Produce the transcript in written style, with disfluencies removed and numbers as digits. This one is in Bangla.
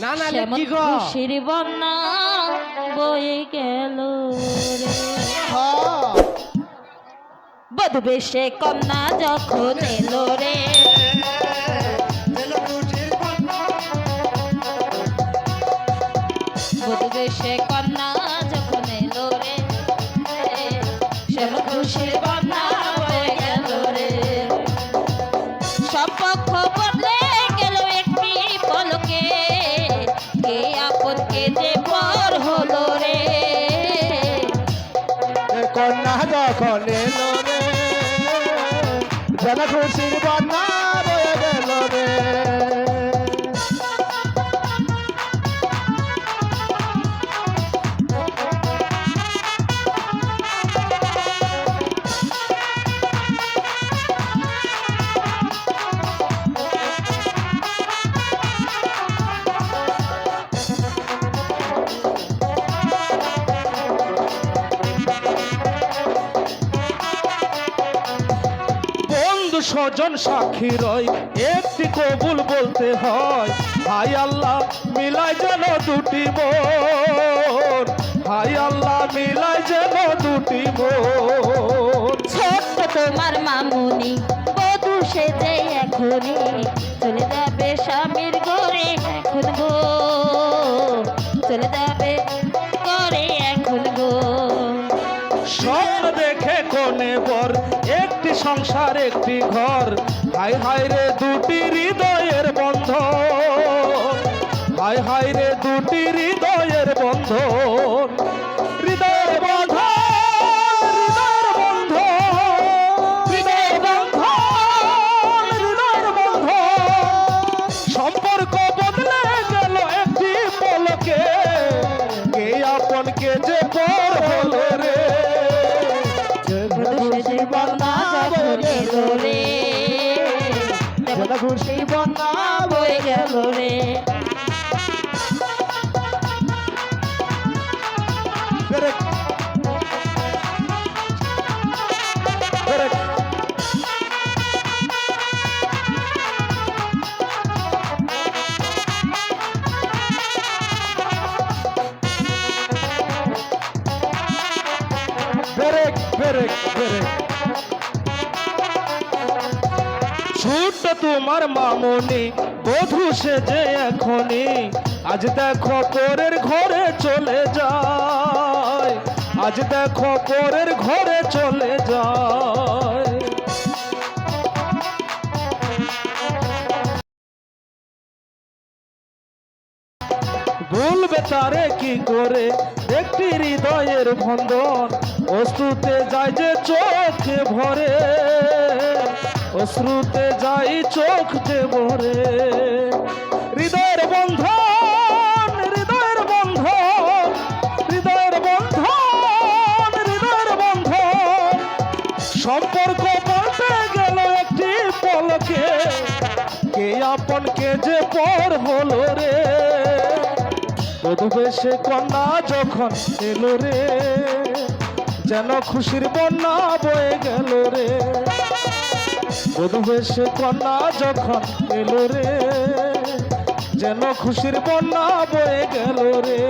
না না কি গো খুশির বন্যা বয়ে গেল রে বধূ বেশে কন্যা যখন এলো রে বধূ বেশে কন্যা যখন এলো রে শ্যাম খুশির বন্যা বয়ে গেল রে সব পক্ষ বদলে গেল একটি পলকে কে আপন কে যে পর হলো রে কন্যা যখন এলো রে যেন খুশির বন্যা বয়ে গেল রে স্বজন সাক্ষী রয় একটি কবুল বলতে হয় হাই আল্লাহ মিলাই যেন দুটি মন হাই আল্লাহ মিলাই যেন দুটি মন ছোট্ট তোমার মামুনি বধূ সেজে এখনই চলে যাবে স্বামীর ঘরে এখন গো চলে যাবে ঘরে এখন গো স্বপ্ন দেখে কোনে বর একটি সংসার একটি ঘর হাই হাই রে দুটি হৃদয়ের বন্ধন হাই হাই রে দুটি হৃদয়ের বন্ধন হৃদয়ের বন্ধন হৃদয়ের বন্ধন হৃদয়ের বন্ধন হৃদয়ের বন্ধন সম্পর্ক বদলে গেল একটি পলকে কে আপন কে যে পর হলো রে খুশি বন্যা বয়ে গেল রে ছোট্ট তোমার মামনি বধূ সেজে এখনই আজ দেখো পরের ঘরে চলে যায় আজ দেখো পরের ঘরে চলে যায় বলবে তারে কি করে একটি হৃদয়ের বন্ধন অশ্রুতে যায় যে চোখে ভরে অশ্রুতে যাই চোখ যে ভরে হৃদয়ের বন্ধন হৃদয়ের বন্ধন হৃদয়ের বন্ধন হৃদয়ের বন্ধন সম্পর্ক বলতে গেল একটি পলকে কে আপন কে যে পর হলো রে বধূ বেশে কন্যা যখন এলো রে যেন খুশির বন্যা বয়ে গেল রে বধূ বেশে কন্যা যখন এলো রে যেন খুশির বন্যা বয়ে গেল রে